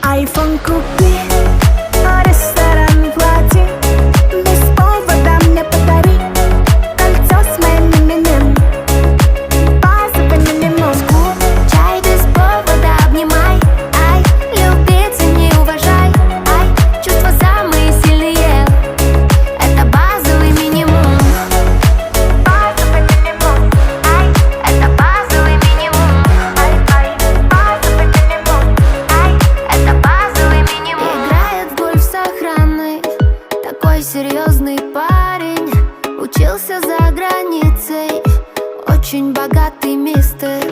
Айфон купи, ресторан плати, без повода мне подари кольцо с моим именем, базовый минимум. Чай без повода обнимай, ай, любить и не уважай, ай, чувства самые сильные, это базовый минимум. Базовый минимум, Ай, это базовый минимум. ай, базовый минимум. Это базовый минимум. Играет в гольф с охраной, такой серьезный парень. Учился за границей, очень богатый мистер.